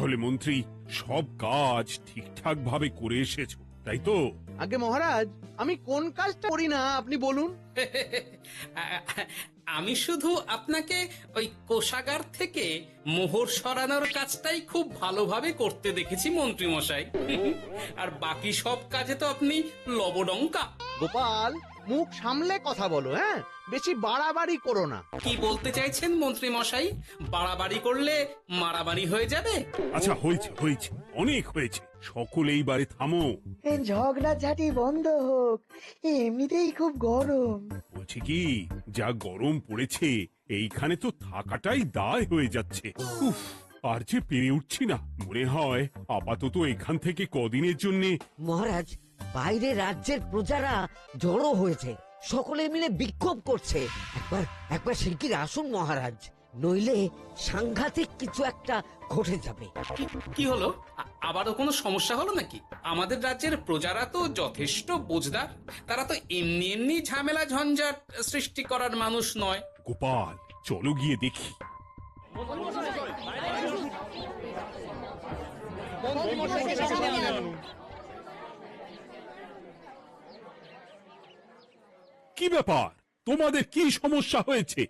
তাহলে মন্ত্রী সব কাজ ঠিকঠাক ভাবে করে এসেছো, তাই তো? আগে মহারাজ, আমি কোন কাজটা করি না আপনি বলুন। আমি শুধু আপনাকে ওই কোষাগার থেকে মোহর সরানোর কাজটাই খুব ভালোভাবে করতে দেখেছি মন্ত্রী মশাই। আর বাকি সব কাজে তো আপনি লবডঙ্কা। গোপাল, মুখ সামলে কথা বলো, হ্যাঁ? বেশি বাড়াবাড়ি করো না। কি বলতে চাইছেন মন্ত্রী মশাই? বাড়াবাড়ি করলে মারামারি হয়ে যাবে? আচ্ছা, হয়েছে হয়েছে, অনেক হয়েছে, সকলে এইবারে থামো। ঝগড়াঝাটি বন্ধ হোক, এমনিতেই খুব গরম। বলছি কি, যা গরম পড়েছে এইখানে তো থাকাটাই দায় হয়ে যাচ্ছে। উফ, আর যে পেরে উঠছি না। মনে হয় আপাতত এখান থেকে কদিনের জন্য। মহারাজ, বাইরে রাজ্যের প্রজারা জড়ো হয়েছে, সকলে মিলে বিক্ষোভ করছে। একবার একবার শিগগির আসুন মহারাজ, নইলে সাংঘাতিক কিছু একটা ঘটে যাবে। কি হলো? আবারও কোনো সমস্যা হলো নাকি? আমাদের রাজ্যের প্রজারা তো যথেষ্ট বোঝদার, তারা তো এমনি এমনি ঝামেলা ঝঞ্ঝাট সৃষ্টি করার মানুষ নয়। গোপাল, চলো গিয়ে দেখি। কি ব্যাপার, তোমাদের কি সমস্যা হয়েছে?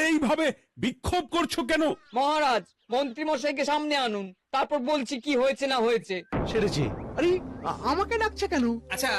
এইভাবে বিক্ষোভ করছো কেন? মহারাজ, মন্ত্রী মশাইকে সামনে আনুন, তারপর বলছি কি হয়েছে না হয়েছে। সেরেছে। আরে, আমাকে ডাকছে কেন? আচ্ছা,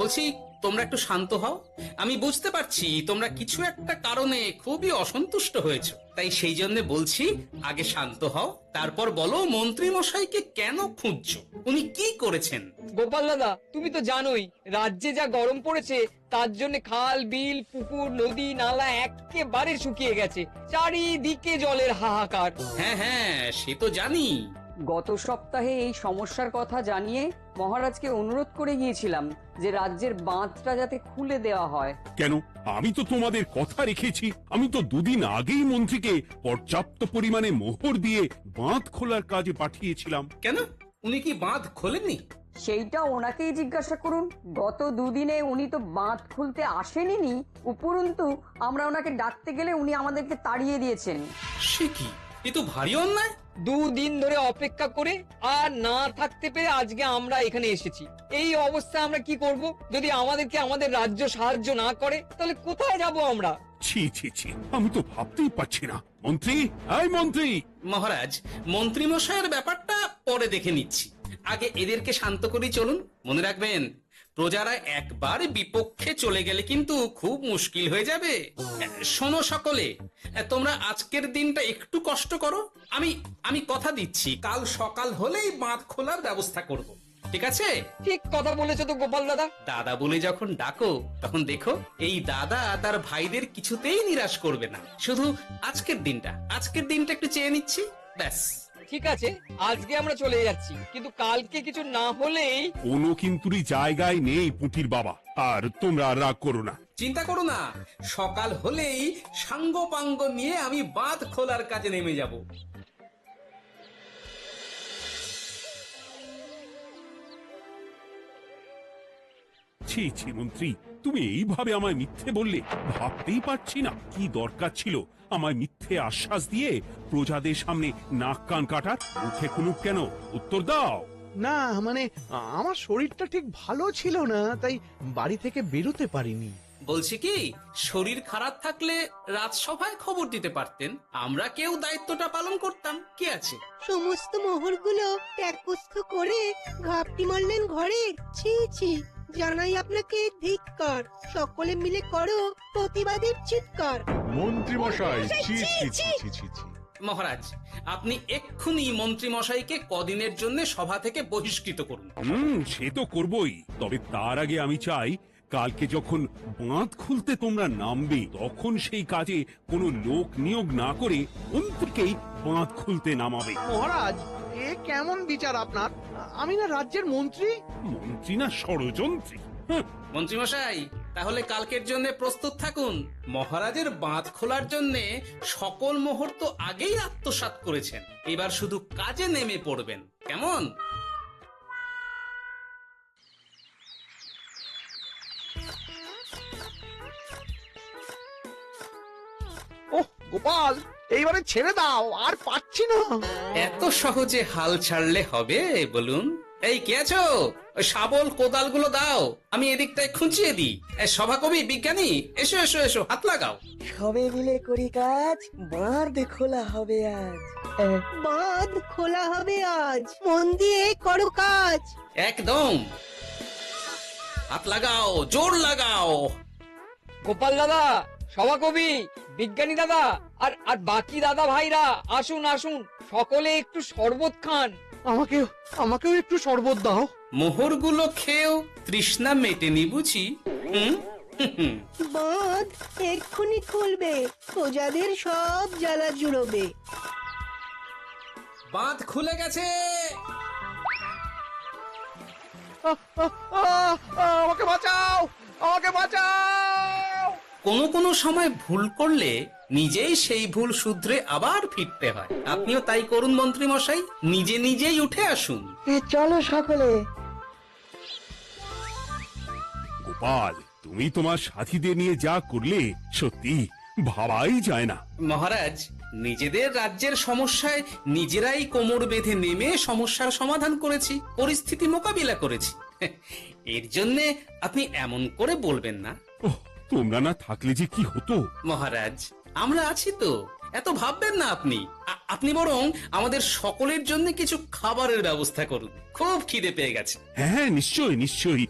বলছি তোমরা একটু শান্ত হও। আমি বুঝতে পারছি তোমরা কিছু একটা কারণে খুবই অসন্তুষ্ট হয়েছো, তাই সেই জন্য বলছি আগে শান্ত হও, তারপর বলো মন্ত্রী মশাইকে কেন খুঁজছো, উনি কি করেছেন? গোপাল দাদা, তুমি তো জানোই রাজ্যে যা গরম পড়েছে, তার জন্য খাল বিল পুকুর নদী নালা একেবারে শুকিয়ে গেছে, চারিদিকে জলের হাহাকার। হ্যাঁ হ্যাঁ, সে তো জানি। গত সপ্তাহে এই সমস্যার কথা জানিয়ে মহারাজকে অনুরোধ করে গিয়েছিলাম যে রাজ্যের বাঁধটা যাতে খুলে দেওয়া হয়। কেন? আমি তো তোমাদের কথা রেখেছি। আমি তো দুদিন আগেই মন্ত্রীকে পর্যাপ্ত পরিমাণে মোহর দিয়ে বাঁধ খোলার কাজে পাঠিয়েছিলাম। কেন, উনি কি বাঁধ খোলেননি? সেইটা ওনাকেই জিজ্ঞাসা করুন। গত দুদিনে উনি তো বাঁধ খুলতে আসেনি, উপরন্তু আমরা ওনাকে ডাকতে গেলে উনি আমাদেরকে তাড়িয়ে দিয়েছেন। সে কি, এ তো ভারী অন্যায়। দুদিন ধরে অপেক্ষা করে আর না থাকতে পেরে আজকে আমরা এখানে এসেছি। এই অবস্থায় আমরা কি করব? যদি আমাদেরকে আমাদের রাজ্য সাহায্য না করে, তাহলে কোথায় যাব আমরা? ছি ছি ছি, আমি তো ভাবতেই পারছি না। মন্ত্রী, এই মন্ত্রী! মহারাজ, মন্ত্রী মশাইয়ের ব্যাপারটা পরে দেখে নিচ্ছি, আগে এদেরকে শান্ত করেই চলুন। মনে রাখবেন, প্রজারা একবার বিপক্ষে চলে গেলে কিন্তু খুব মুশকিল হয়ে যাবে। শোনো সকলে, তোমরা আজকের দিনটা একটু কষ্ট করো। আমি আমি কথা দিচ্ছি, কাল সকাল হলেই বাঁধ খোলার ব্যবস্থা করব। ঠিক আছে? ঠিক কথা বলেছো তো গোপাল দাদা। দাদা বলে যখন ডাকো, তখন দেখো এই দাদা তার ভাইদের কিছুতেই নিরাশ করবে না। শুধু আজকের দিনটা একটু চেয়ে নিচ্ছি, ব্যাস। ঠিক আছে, আজকে আমরা চলে যাচ্ছি, কিন্তু কালকে কিছু না হলেই। কোনো কিন্তুরই জায়গায় নেই পুঁটির বাবা। আর তোমরা আর রাগ করো না। চিন্তা করো না, সকাল হলেই সাঙ্গ পাঙ্গ নিয়ে আমি বাঁধ খোলার কাজে নেমে যাব। ছি ছি মন্ত্রী, তুমি এইভাবে আমায় মিথ্যে বললে। ভাবতেই পারছি না কি দরকার ছিল আমায় মিথ্যে আশ্বাস দিয়ে প্রজাদের সামনে নাক কান কাটার। মুখে কুলুপ কেন? উত্তর দাও। না মানে, আমার শরীরটা ঠিক ভালো ছিল না, তাই বাড়ি থেকে বেরোতে পারিনি। বলছি কি, শরীর খারাপ থাকলে রাজসভায় খবর দিতে পারতেন, আমরা কেউ দায়িত্বটা পালন করতাম। কি আছে? সমস্ত মোহরগুলো ত্যাগস্থ করে ঘাপটি মারলেন ঘরে। ছি ছি, জানাই আপনাকে ধিক্কার। সকলে মিলে করো প্রতিবাদের চিৎকার। মন্ত্রী মশাই, ছি ছি ছি ছি ছি ছি। মহারাজ, আপনি এক্ষুনি মন্ত্রী মশাইকে কদিনের জন্য সভা থেকে বহিষ্কৃত করুন। সে তো করবই, তবে তার আগে আমি চাই কালকে যখন বাঁধ খুলতে তোমরা নামবে, তখন সেই কাজে কোনো লোক নিয়োগ না করে অন্তকেই বাঁধ খুলতে নামাবে। মহারাজ, এ কেমন বিচার আপনার? আমি না রাজ্যের মন্ত্রী। মন্ত্রী না ষড়যন্ত্রী। মন্ত্রী মশাই, তাহলে কালকের জন্য প্রস্তুত থাকুন। মহারাজের বাঁধ খোলার জন্য সকল মোহর তো আগেই আত্মসাৎ করেছেন, এবার শুধু কাজে নেমে পড়বেন, কেমন? ওহ, গোপাল এইবারে ছেড়ে দাও, আর পাচ্ছি না। এত সহজে হাল ছাড়লে হবে বলুন? এই কে আছো? ওই শাবল কোদালগুলো দাও, আমি এদিকটায় খুঁচিয়ে দিই। সভাকবি, বিজ্ঞানী, এসো এসো এসো, হাত লাগাও। সবে মিলে করি কাজ, বাঁধ খোলা হবে আজ। বাঁধ খোলা হবে আজ, মন দিয়ে করো কাজ। একদম, হাত লাগাও, জোর লাগাও। গোপাল দাদা, সভাকবি, বিজ্ঞানী দাদা আর আর বাকি দাদা ভাইরা আসুন আসুন, সকলে একটু শরবত খান। আমাকেও একটু শরবত দাও। মোহরগুলো খেয়েও তৃষ্ণা মেটেনি বুঝি? হুম হুম। বাঁধ এক্ষুনি খুলবে, প্রজাদের সব জ্বালা জুড়বে। বাঁধ খুলে গেছে। আমাকে বাঁচাও, আমাকে বাঁচাও। কোনো সময় ভুল করলে নিজেই সেই ভুল শুধরে আবার ফিরতে হয়। আপনিও তাই করুন মন্ত্রী মশাই, নিজে নিজেই উঠে আসুন। চলো সকলে। গোপাল, তুমি তোমার সাথীদের নিয়ে যা করলে সত্যি ভাবাই যায় না। মহারাজ, নিজেদের রাজ্যের সমস্যায় নিজেরাই কোমর বেঁধে নেমে সমস্যার সমাধান করেছি, পরিস্থিতি মোকাবিলা করেছি। এর জন্য আপনি এমন করে বলবেন না। ওহ, তোমরা না থাকলে যে কি হতো। মহারাজ, আমরা আছি তো, এত ভাববেন না আপনি। আপনি বরং আমাদের সকলের জন্য কিছু খাবারের ব্যবস্থা করুন, খুব খিদে পেয়ে গেছে। হ্যাঁ, নিশ্চয়ই নিশ্চয়ই।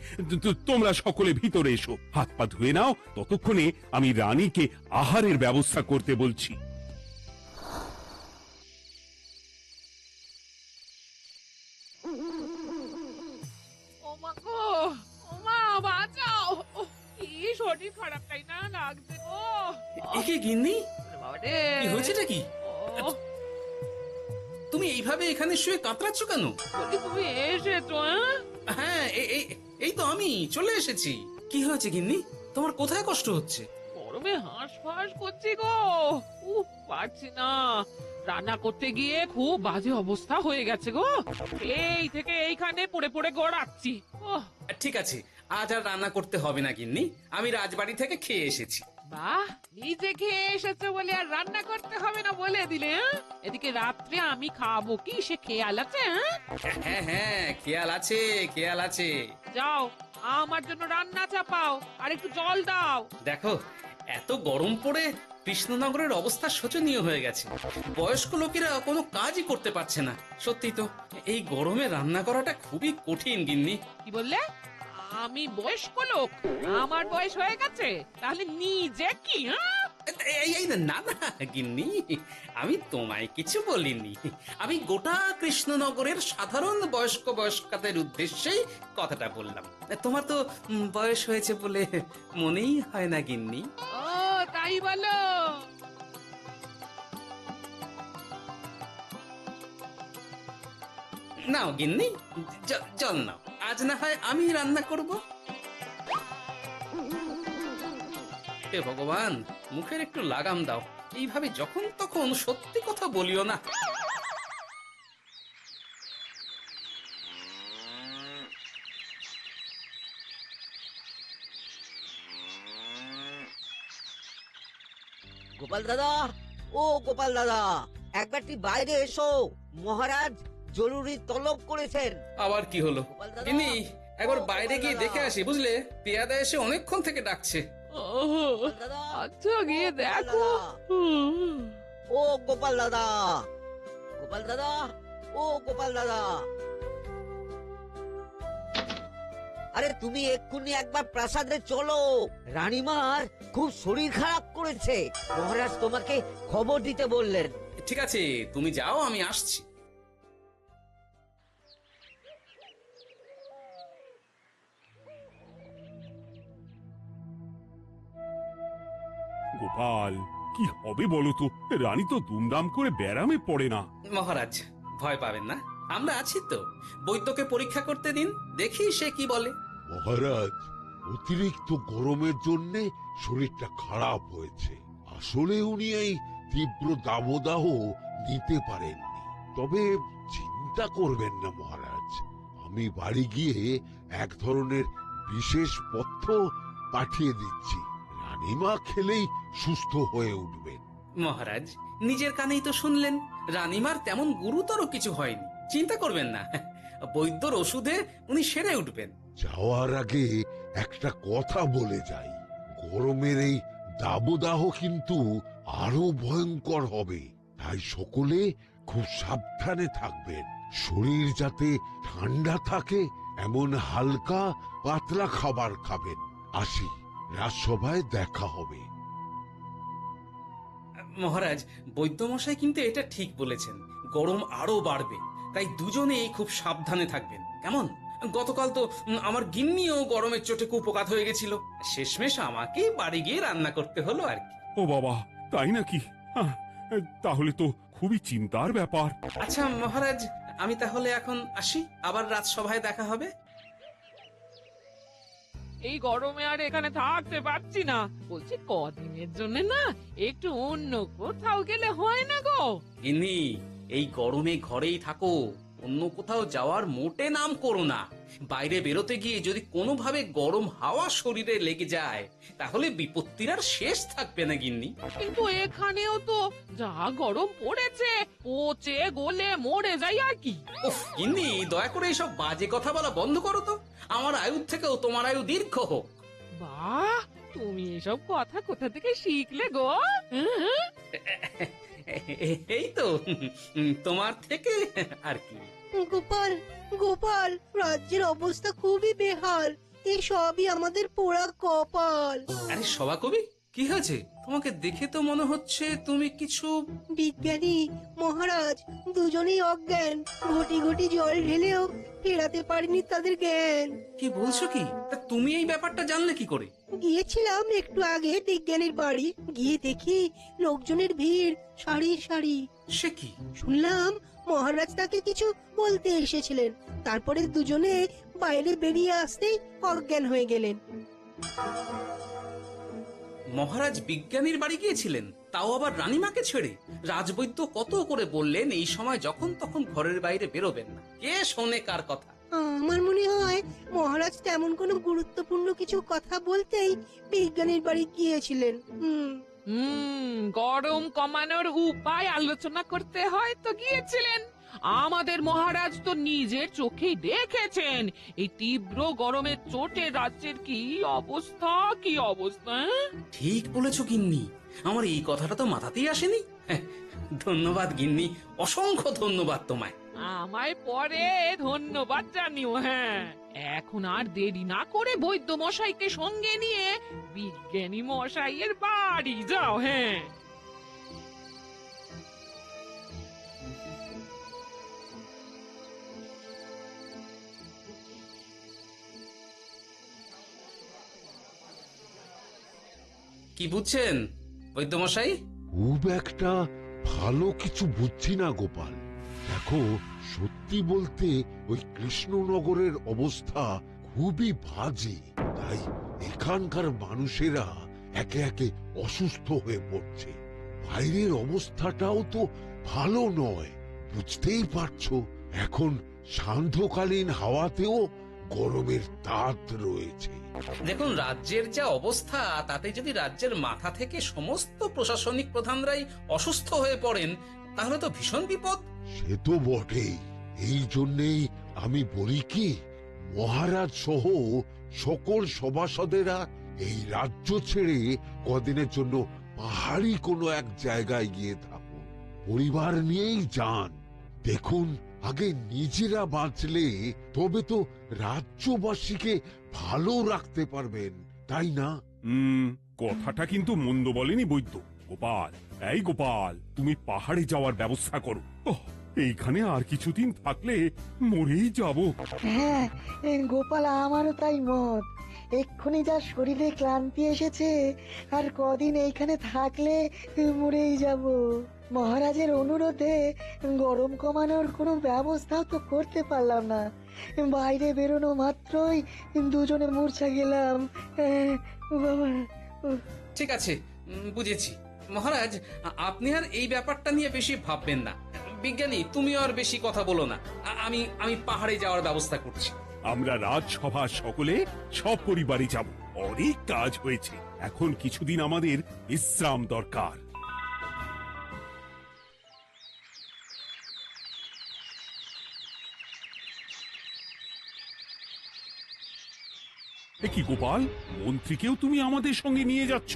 তোমরা সকলে ভিতরে এসো, হাত পা ধুয়ে নাও, ততক্ষণে আমি রানীকে আহারের ব্যবস্থা করতে বলছি। ওমা গো, ওমা বাঁচাও, কি শরীর খারাপটাই না লাগছে গো। একে গিন্নি, বাবারে, কি হয়েছেটা কি? ও, তুমি এইভাবে এখানে শুয়ে কাতরাচ্ছ কেন? বলি তুমি এসেছো? হ্যাঁ, এই তো আমি চলে এসেছি। কি হয়েছে গিন্নি? তোমার কোথায় কষ্ট হচ্ছে? গরমে হাঁসফাঁস করছি গো, পারছি না। রান্না করতে গিয়ে খুব বাজে অবস্থা হয়ে গেছে গো, এই থেকে এইখানে পড়ে পড়ে গড়াচ্ছি। ঠিক আছে, আজ আর রান্না করতে হবে না গিন্নি, আমি রাজবাড়ি থেকে খেয়ে এসেছি। বাহ, নিজে খেয়ে এসেছো বলে আর রান্না করতে হবে না বলে দিলে? এদিকে রাত্রে আমি খাবো কি, সে খেয়াল আছে? হ্যাঁ হ্যাঁ, খেয়াল আছে, খেয়াল আছে। যাও, আমার জন্য রান্না চাপাও আর একটু জল দাও। দেখো, এত গরম পড়ে কৃষ্ণনগরের অবস্থা শোচনীয় হয়ে গেছে। বয়স্ক লোকেরা কোনো কাজই করতে পারছে না। সত্যি তো, এই গরমে রান্না করাটা খুবই কঠিন গিন্নি। কি বললে? আমি বয়স্ক লোক? আমার বয়স হয়ে গেছে, তাহলে নিজে কি? এই না না গিন্নি, আমি তোমায় কিছু বলিনি। আমি গোটা কৃষ্ণনগরের সাধারণ বয়স্কাদের উদ্দেশ্যেই কথাটা বললাম। তোমার তো বয়স হয়েছে বলে মনেই হয় না গিন্নি। ও তাই বলো? নাও গিন্নি, জল নাও। আজ না হয় আমি রান্না করব। হে ভগবান, মুখের একটু লাগাম দাও। এইভাবে যখন তখন সত্যি কথা বলিও না। গোপাল দাদা, ও গোপাল দাদা, একবারটি বাইরে এসো, মহারাজ জরুরি তলব করেছেন। আবার কি হলো গোপাল দাদা, গিন্নি? একবার ও বাইরে গোপাল গিয়ে দাদা। দেখে আসি, বুঝলে? পেয়াদা এসে অনেকক্ষণ থেকে ডাকছে। গোপাল দাদা, আচ্ছা, গিয়ে গোপাল দেখো। দাদা। ও গোপাল দাদা, গোপাল দাদা, ও গোপাল দাদা, আরে তুমি এক্ষুনি একবার প্রাসাদে চলো, রানীমার খুব শরীর খারাপ করেছে, মহারাজ তোমাকে খবর দিতে বললেন। ঠিক আছে, তুমি যাও, আমি আসছি। গোপাল, কি হবে বলো তো? রানী তো দুমদাম করে ব্যারামে পড়ে না। মহারাজ, ভয় পাবেন না, আমরা আছি তো। বৈদ্যকে পরীক্ষা করতে দিন, দেখি সে কি বলে। মহারাজ, অতিরিক্ত গরমের জন্য শরীরটা খারাপ হয়েছে। আসলে উনি এই তীব্র দাবদাহ নিতে পারেননি। তবে চিন্তা করবেন না মহারাজ, আমি বাড়ি গিয়ে এক ধরনের বিশেষ পথ্য পাঠিয়ে দিচ্ছি। রানীমা খেলেই সুস্থ হয়ে উঠবেন। মহারাজ নিজের কানেই তো শুনলেন, রানীমার তেমন গুরুতর কিছু হয়নি, চিন্তা করবেন না। বৈদ্যর ওষুধে উনি সেরে উঠবেন। যাওয়ার আগে একটা কথা বলে যাই, গরমের এই দাবদাহ কিন্তু আরো ভয়ঙ্কর হবে, তাই সকলে খুব সাবধানে থাকবেন। শরীর যাতে ঠান্ডা থাকে এমন হালকা পাতলা খাবার খাবেন। আসি, রাজসভায় দেখা হবে। মহারাজ, বৈদ্যমশাই কিন্তু এটা ঠিক বলেছেন, গরম আরো বাড়বে, তাই দুজনেই খুব সাবধানে থাকবেন, কেমন? গতকাল তো আমার গিন্নিও গরমের চোটে কুপকাত হয়ে গেছিল, শেষমেশ আমাকে বাড়ি গিয়ে রান্না করতে হলো আর কি। ও বাবা, তাই নাকি? তাহলে তো খুবই চিন্তার ব্যাপার। আচ্ছা মহারাজ, আমি তাহলে এখন আসি, আবার রাজসভায় দেখা হবে। এই গরমে আর এখানে থাকতে পারছি না, বলছি কদিনের জন্য না একটু অন্য কোথাও গেলে হয় না গো? গিন্নি, এই গরমে ঘরেই থাকো, অন্য কোথাও যাওয়ার মোটে নাম করো না। বাইরে বেরোতে গিয়ে যদি কোনোভাবে গরম হাওয়া শরীরে লেগে যায় তাহলে বিপত্তির আর শেষ থাকবে না গিন্নি। কিন্তু এখানেও তো যা গরম পড়েছে, পচে গলে মরে যাই আর কি। উফ গিন্নি, দয়া করে এইসব বাজে কথা বলা বন্ধ করো তো, আমার আয়ু থেকেও তোমার আয়ু দীর্ঘ হোক। বাহ, তুমি এসব কথা কোথা থেকে শিখলে গো? হুম? এই তো তোমার থেকে আর কি। গোপাল, গোপাল, রাজ্যের অবস্থা খুবই বেহাল। এই সবই আমাদের পোড়া কপাল। আরে সভা কবি, কি হয়েছে? তোমাকে দেখে তো মনে হচ্ছে তুমি কিছু। বিজ্ঞানী মহারাজ দুজনেই অজ্ঞান, ঘটি ঘটি জল ঢেলেও ফেরাতে পারেনি তাদের জ্ঞান। কি বলছো কি? তা তুমি এই ব্যাপারটা জানলে কি করে? গিয়েছিলাম একটু আগে বিজ্ঞানীর বাড়ি, গিয়ে দেখি লোকজনের ভিড় সারি সারি। সে কি? শুনলাম মহারাজ তাকে কিছু বলতে এসেছিলেন, তারপরে দুজনে বাইরে বেরিয়ে আসতেই অজ্ঞান হয়ে গেলেন। মহারাজ বিজ্ঞানীর বাড়ি গিয়েছিলেন, তাও আবার রানীমাকে ছেড়ে? রাজবৈদ্য কত করে বললেন এই সময় যখন তখন ঘরের বাইরে বেরোবেন না, কে শোনে কার কথা? আমার মনে হয় মহারাজ তেমন কোনো গুরুত্বপূর্ণ কিছু কথা বলতেই বিজ্ঞানীর বাড়ি গিয়েছিলেন। গরম কমানোর উপায় আলোচনা করতে হয় তো গিয়েছিলেন। আমাদের মহারাজ তো নিজের চোখেই দেখেছেন এই তীব্র গরমের চোটে রাজ্যের কি অবস্থা, কি অবস্থা। ঠিক বলেছো গিন্নি, আমার এই কথাটা তো মাথাতেই আসেনি। ধন্যবাদ গিন্নি, অসংখ্য ধন্যবাদ তোমায়। আমায় পরে ধন্যবাদ জানিও। হ্যাঁ, এখন আর দেরি না করে বৈদ্য মশাইকে সঙ্গে নিয়ে বিজ্ঞানী মশাইয়ের বাড়ি যাও। হ্যাঁ, কি বুঝছেন বৈদ্যমশাই? খুব একটা ভালো কিছু বুঝছি না গোপাল। দেখো, সত্যি বলতে ওই কৃষ্ণনগরের অবস্থা খুবই বাজে, তাই এখানকার মানুষেরা একে একে অসুস্থ হয়ে পড়ছে। বাইরের অবস্থাটাও তো ভালো নয়, বুঝতেই পারছো। এখন সান্ধ্যকালীন হাওয়াতেও গরমের তাত রয়েছে। দেখুন, রাজ্যের যা অবস্থা তাতে যদি রাজ্যের মাথা থেকে সমস্ত প্রশাসনিক প্রধানরাই অসুস্থ হয়ে পড়েন তাহলে তো ভীষণ বিপদ। সে তো বটেই, এই জন্যেই আমি বলি কি, মহারাজ সহ সকল সভাসদেরা এই রাজ্য ছেড়ে কদিনের জন্য পাহাড়ি কোনো এক জায়গায় গিয়ে থাকুন, পরিবার নিয়েই যান। দেখুন, আগে নিজেরা বাঁচলে তবে তো রাজ্যবাসীকে ভালো রাখতে পারবেন, তাই না? কথাটা কিন্তু মন্দ বলেনি বৈদ্য। গোপাল, এই গোপাল, তুমি পাহাড়ে যাওয়ার ব্যবস্থা করো। এইখানে আর কিছুদিন থাকলে মরেই যাব। হ্যাঁ গোপাল, আমারও তাই মত। এক্ষুনি যা শরীরে ক্লান্তি এসেছে, আর কদিন এইখানে থাকলে মরেই যাব। মহারাজের অনুরোধে গরম কমানোর কোনো ব্যবস্থাও তো করতে পারলাম না, বাইরে বেরোনো মাত্রই দুজনে মূর্ছা গেলাম। বাবা, ঠিক আছে, বুঝেছি। মহারাজ, আপনি আর এই ব্যাপারটা নিয়ে বেশি ভাববেন না। বিজ্ঞানী, তুমিও আর বেশি কথা বলো না। আমি পাহাড়ে যাওয়ার ব্যবস্থা করছি। আমরা রাজসভা সকলে সব পরিবারে যাব। অনেক কাজ হয়েছে, এখন কিছুদিন আমাদের বিশ্রাম দরকার। এ কি গোপাল, মন্ত্রীকেও তুমি আমাদের সঙ্গে নিয়ে যাচ্ছ?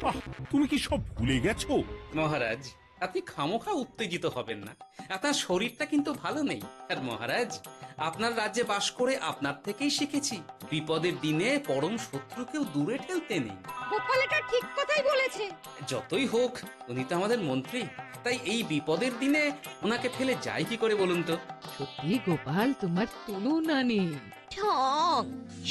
আহ, তুমি কি সব ভুলে গেছো? মহারাজ, আপনি খামোখা উত্তেজিত হবেন না। আপনার শরীরটা কিন্তু ভালো নেই। আর মহারাজ, আপনার রাজ্যে বাস করে আপনার থেকেই শিখেছি বিপদের দিনে পরম শত্রুকেও দূরে ঠেলতে নেই। গোপাল এটা ঠিক কথাই বলেছে। যতই হোক, উনি তো আমাদের মন্ত্রী, তাই এই বিপদের দিনে ওনাকে ফেলে যায় কি করে বলুন তো? সত্যি গোপাল, তোমার তুলনা নেই। ঠং,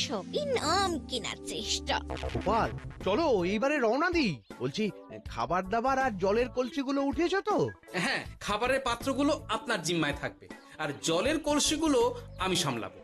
সবই নাম কেনার চেষ্টা। গোপাল, চলো এইবারে রওনা দিই। বলছি, খাবার দাবার আর জলের কলসিগুলো উঠেছো তো? হ্যাঁ, খাবারের পাত্রগুলো আপনার জিম্মায় থাকবে, আর জলের কলসিগুলো আমি সামলাবো।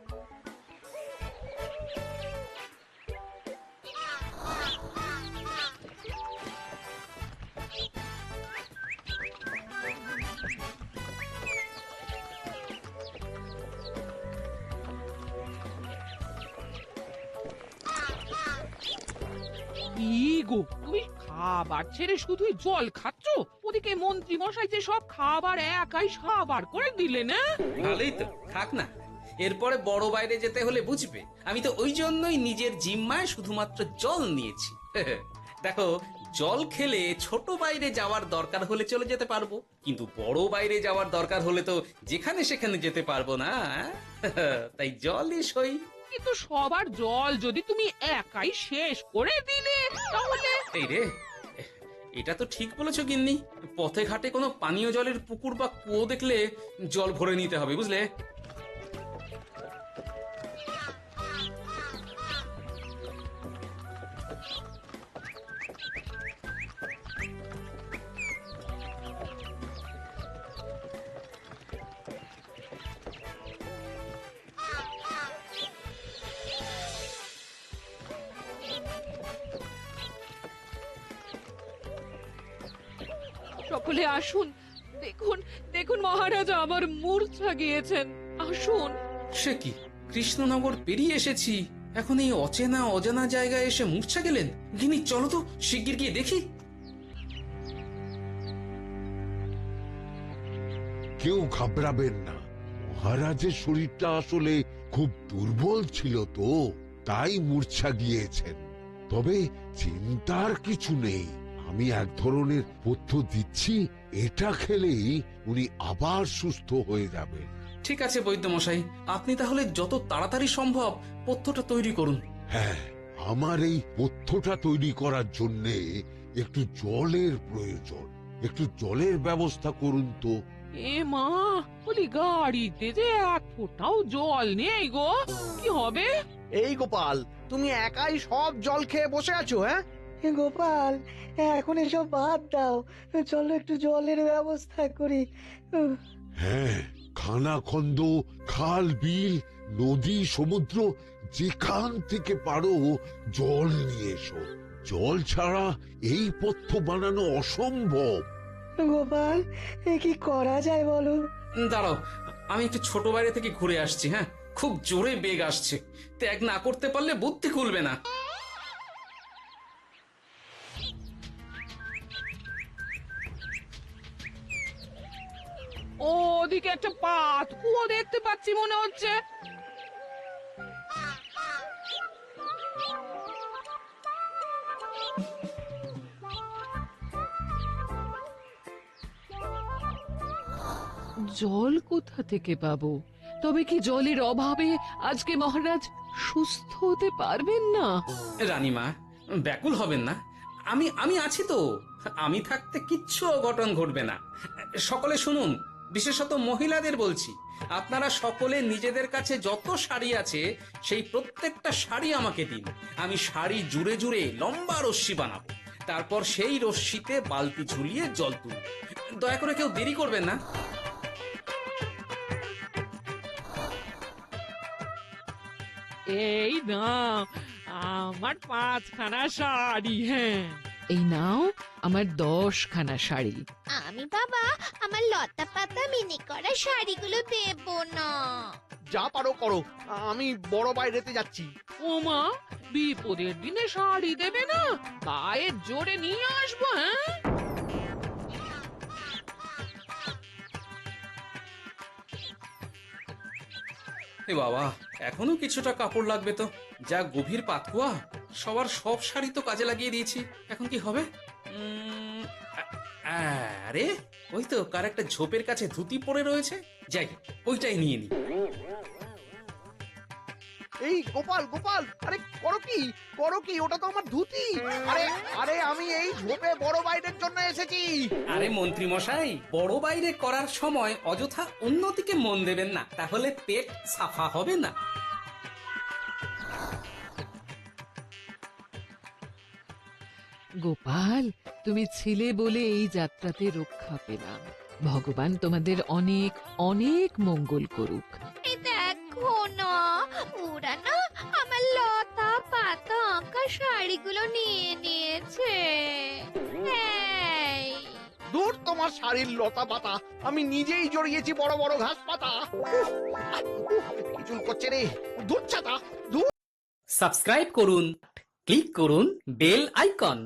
কি গো, তুমি খাবার ছেড়ে শুধুই জল খাচ্ছ? ওদিকে মন্ত্রী মশাই যে সব খাবার একাই সাবার করে দিলে না? ভালোই তো, থাক না। এরপরে বড় বাইরে যেতে হলে বুঝবে, আমি তো ওই জন্যই নিজের জিম্মায় শুধুমাত্র জল নিয়েছি। দেখো, জল খেলে ছোট বাইরে যাওয়ার দরকার হলে চলে যেতে পারবো, কিন্তু বড় বাইরে যাওয়ার দরকার হলে তো যেখানে সেখানে যেতে পারবো না। তাই জলই সই। কিন্তু সবার জল যদি তুমি একাই শেষ করে দিলে, তাহলে এই রে, এটা তো ঠিক বলেছো গিন্নি। পথে ঘাটে কোনো পানীয় জলের পুকুর বা কুয়ো দেখলে জল ভরে নিতে হবে, বুঝলে? সকলে আসুন, দেখুন দেখুন মহারাজ আমার মূর্ছা গিয়েছেন। আসুন। সে কি, কৃষ্ণনগর পেরিয়ে এসেছি, এখন এই অচেনা অজানা জায়গায় এসে মূর্ছা গেলেন? গিনি, চলো তো শিগগির গিয়ে দেখি। কেউ ঘাবড়াবেন না, মহারাজের শরীরটা আসলে খুব দুর্বল ছিল তো, তাই মূর্ছা গিয়েছেন। তবে চিন্তার কিছু নেই, আমি এক ধরনের পথ্য দিচ্ছি, এটা খেলেই উনি আবার সুস্থ হয়ে যাবেন। ঠিক আছে বৈদ্য মশাই, আপনি তাহলে যত তাড়াতাড়ি সম্ভব পথ্যটা তৈরি করুন। হ্যাঁ, আমার এই পথ্যটা তৈরি করার জন্য একটু জলের প্রয়োজন। একটু জলের ব্যবস্থা করুন তো। এ মা, বলি গাড়িতে যে এক ফোঁটাও জল নেই গো, কি হবে? এই গোপাল, তুমি একাই সব জল খেয়ে বসে আছো? হ্যাঁ গোপাল, এখন এসব বাদ দাও, চলো একটু জলের ব্যবস্থা করি। হ্যাঁ, খানাখন্দ, খাল, বিল, নদী, সমুদ্র, যেখান থেকে পারো জল নিয়ে এসো। জল ছাড়া এই পথ্য বানানো অসম্ভব। গোপাল, এ কি করা যায় বলো? দাঁড়াও, আমি একটু ছোট বাইরে থেকে ঘুরে আসছি। হ্যাঁ, খুব জোরে বেগ আসছে, ত্যাগ না করতে পারলে বুদ্ধি খুলবে না। ওদিকে একটা পাত কুয়ো দেখতে পাচ্ছি মনে হচ্ছে। জল কোথা থেকে পাবো? তবে কি জলের অভাবে আজকে মহারাজ সুস্থ হতে পারবেন না? রানীমা, ব্যাকুল হবেন না, আমি আছি তো। আমি থাকতে কিচ্ছু অঘটন ঘটবে না। সকলে শুনুন, বিশেষত মহিলাদের বলছি, আপনারা সকলে নিজেদের কাছে যত শাড়ি আছে সেই প্রত্যেকটা শাড়ি আমাকে দিন। আমি শাড়ি জুড়ে জুড়ে লম্বা রশ্মি বানাবো, তারপর সেই রশ্মিতে বালতি ঝুলিয়ে জল তুলব। দয়া করে কেউ দেরি করবেন না। এই নাও আমার 5খানা শাড়ি। হ্যাঁ, এই নাও আমার 10খানা শাড়ি। আমি বাবা আমার লতা পাতা মিনি করা শাড়িগুলো দেব না। যা পারো করো, আমি বড় বাইরেতে যাচ্ছি। ওমা, বিপদের দিনে শাড়ি দেবে না? গায়ের জোরে নিয়ে আসবো। হ্যাঁ, এ বাবা, এখনো কিছুটা কাপড় লাগবে তো। যা গভীর পাতকুয়া, সবার সব শাড়ি তো কাজে লাগিয়ে দিয়েছি, এখন কি হবে? আরে ওই তো কার একটা ঝোপের কাছে ধুতি পড়ে রয়েছে, যাই ওইটাই নিয়ে নি। এই গোপাল গোপাল, আরে করো কি, ওটা তো আমার ধুতি। আরে আরে আমি এই ঝোপে বড় বাইরের জন্য এসেছি। আরে মন্ত্রী মশাই, বড় বাইরে করার সময় অযথা অন্যদিকে মন দেবেন না, তাহলে পেট সাফা হবে না। গোপাল, তুমি ছিলে বলে এই যাত্রাতে রক্ষা পেলাম। ভগবান তোমাদের অনেক অনেক মঙ্গল করুক। এই দেখো না, ওরা না আমার লতা পাতা আঁকা শাড়িগুলো নিয়ে নিয়েছে। এই, দূর তোমার শাড়ির লতা পাতা, আমি নিজেই জড়িয়েছি বড় বড় ঘাস পাতা। চুল করছে রে, দূর ছাতা। সাবস্ক্রাইব করুন, ক্লিক করুন বেল আইকন।